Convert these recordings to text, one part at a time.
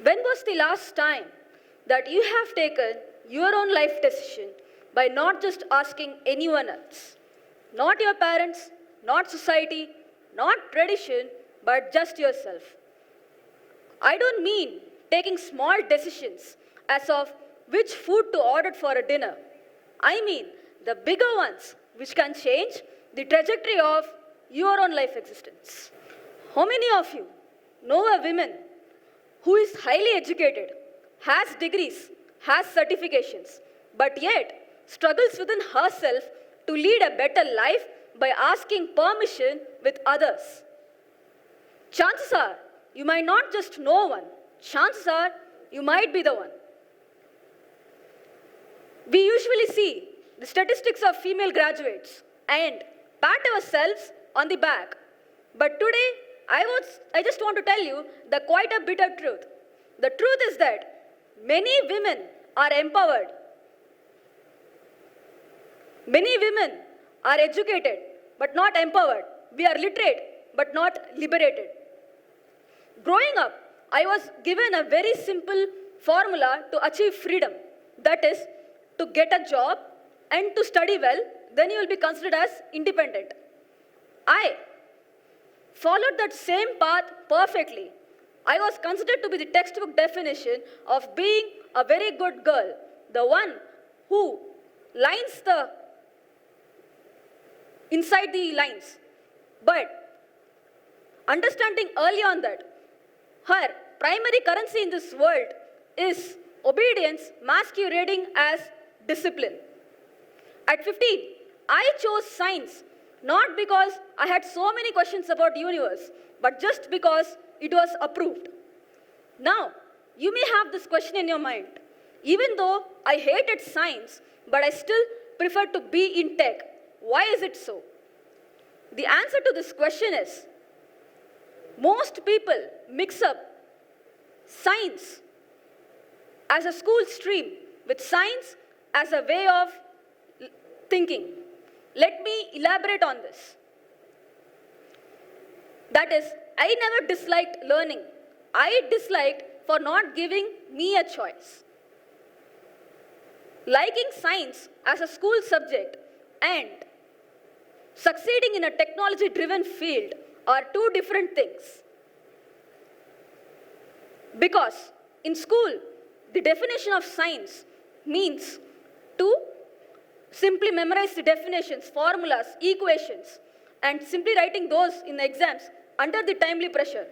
When was the last time that you have taken your own life decision by not just asking anyone else? Not your parents, not society, not tradition, but just yourself. I don't mean taking small decisions as of which food to order for a dinner. I mean the bigger ones which can change the trajectory of your own life existence. How many of you know a woman who is highly educated, has degrees, has certifications, but yet struggles within herself to lead a better life by asking permission with others? Chances are you might not just know one, chances are you might be the one. We usually see the statistics of female graduates and pat ourselves on the back. But today, I just want to tell you the quite a bitter truth. The truth is that many women are empowered. Many women are educated, but not empowered. We are literate, but not liberated. Growing up, I was given a very simple formula to achieve freedom. That is, to get a job and to study well, then you will be considered as independent. I followed that same path perfectly. I was considered to be the textbook definition of being a very good girl, the one who lines the inside the lines. But understanding early on that her primary currency in this world is obedience masquerading as discipline. At 15, I chose science not because I had so many questions about the universe, but just because it was approved. Now, you may have this question in your mind. Even though I hated science, but I still prefer to be in tech. Why is it so? The answer to this question is, most people mix up science as a school stream with science as a way of thinking. Let me elaborate on this. That is, I never disliked learning. I disliked for not giving me a choice. Liking science as a school subject and succeeding in a technology-driven field are two different things. Because in school, the definition of science means to simply memorize the definitions, formulas, equations, and simply writing those in the exams under the timely pressure.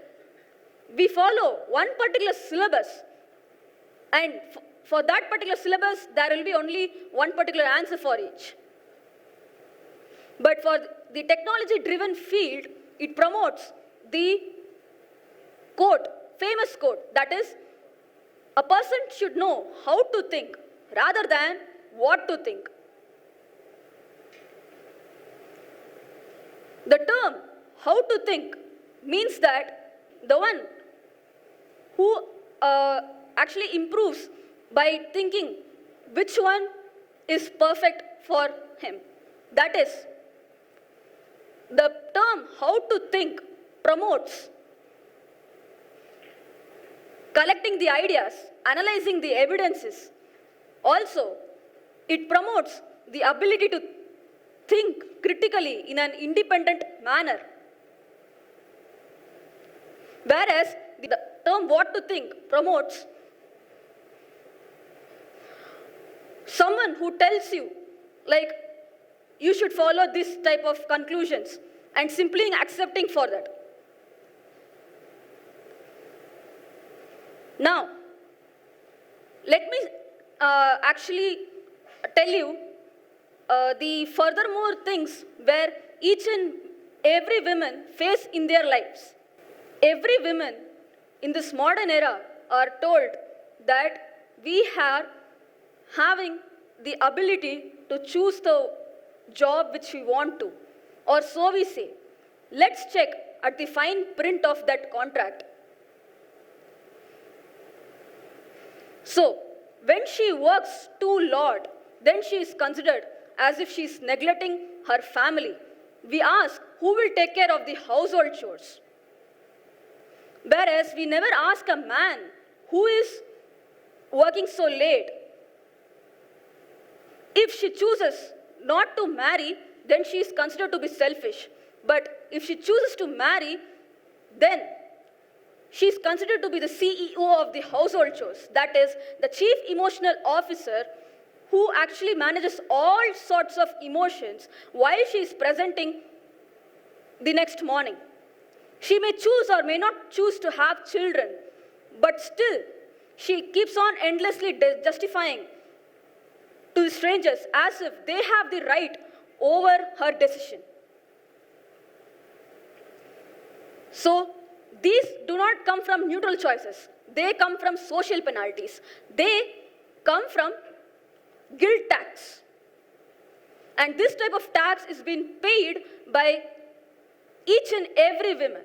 We follow one particular syllabus, and for that particular syllabus, there will be only one particular answer for each. But for the technology-driven field, it promotes the quote, famous quote, that is, a person should know how to think rather than what to think. The term how to think means that the one who actually improves by thinking which one is perfect for him. That is, the term how to think promotes collecting the ideas, analyzing the evidences. Also, it promotes the ability to think critically in an independent manner. Whereas the term what to think promotes someone who tells you, like, you should follow this type of conclusions and simply accepting for that. Now, let me actually tell you the furthermore things where each and every woman face in their lives. Every woman in this modern era are told that we are having the ability to choose the job which we want to, or so we say. Let's check at the fine print of that contract. So, when she works too lot, then she is considered as if she is neglecting her family. We ask, who will take care of the household chores? Whereas we never ask a man who is working so late. If she chooses not to marry, then she is considered to be selfish. But if she chooses to marry, then she is considered to be the CEO of the household chores. That is, the chief emotional officer who actually manages all sorts of emotions while she is presenting the next morning. She may choose or may not choose to have children, but still, she keeps on endlessly justifying to the strangers as if they have the right over her decision. So, these do not come from neutral choices. They come from social penalties. They come from guilt tax. And this type of tax is being paid by each and every woman.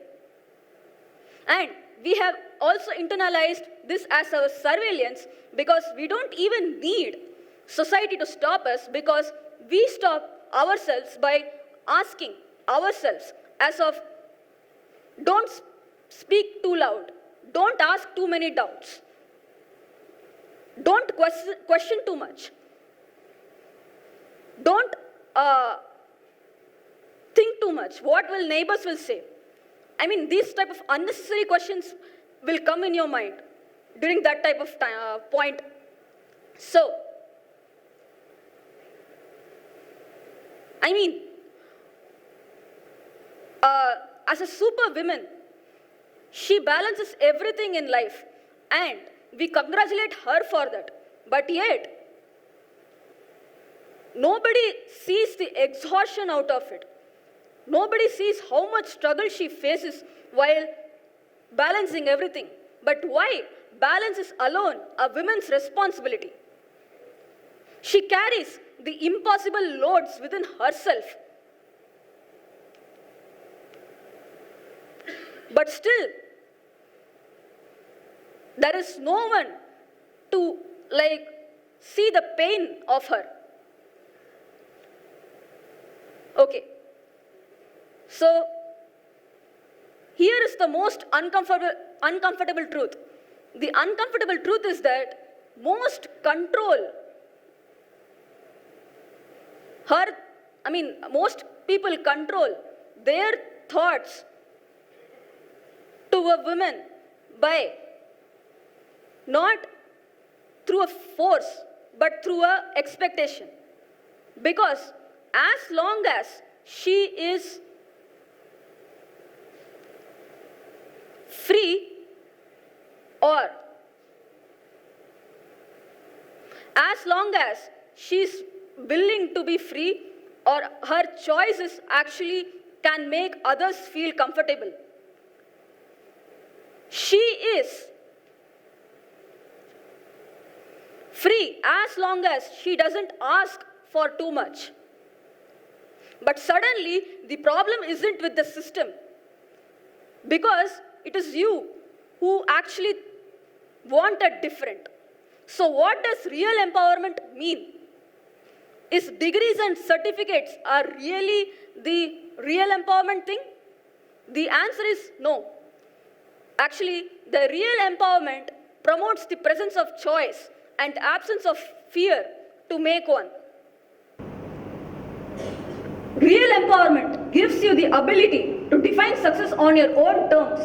And we have also internalized this as our surveillance because we don't even need society to stop us, because we stop ourselves by asking ourselves as of, don't speak too loud, don't ask too many doubts, don't question too much, don't think too much, what will neighbors will say. I mean, these type of unnecessary questions will come in your mind during that type of point. So, I mean, as a superwoman, she balances everything in life, and we congratulate her for that. But yet, nobody sees the exhaustion out of it. Nobody sees how much struggle she faces while balancing everything. But why? Balance is alone a woman's responsibility. She carries the impossible loads within herself. But still, there is no one to see the pain of her. Okay. So, here is the most uncomfortable truth. The uncomfortable truth is that most people control their thoughts to a woman by not through a force, but through a expectation. Because as long as she is free, or as long as she's willing to be free, or her choices actually can make others feel comfortable, she is free as long as she doesn't ask for too much. But suddenly, the problem isn't with the system, because it is you who actually want a different. So what does real empowerment mean? Is degrees and certificates are really the real empowerment thing? The answer is no. Actually, the real empowerment promotes the presence of choice and absence of fear to make one. Real empowerment gives you the ability to define success on your own terms.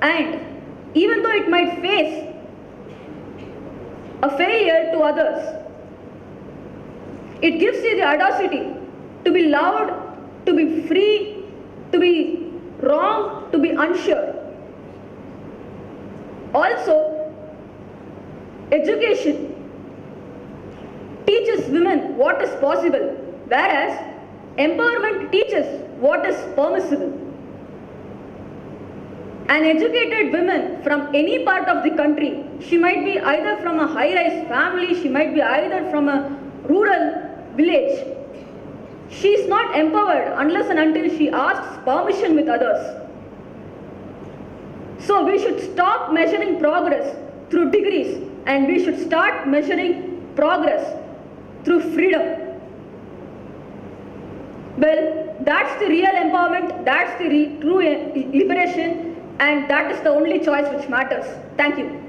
And even though it might face a failure to others, it gives you the audacity to be loud, to be free, to be wrong, to be unsure. Also, education teaches women what is possible, whereas empowerment teaches what is permissible. An educated woman from any part of the country, she might be either from a high-rise family, she might be either from a rural village, she is not empowered unless and until she asks permission with others. So we should stop measuring progress through degrees, and we should start measuring progress through freedom. Well, that's the real empowerment, that's the true liberation, and that is the only choice which matters. Thank you.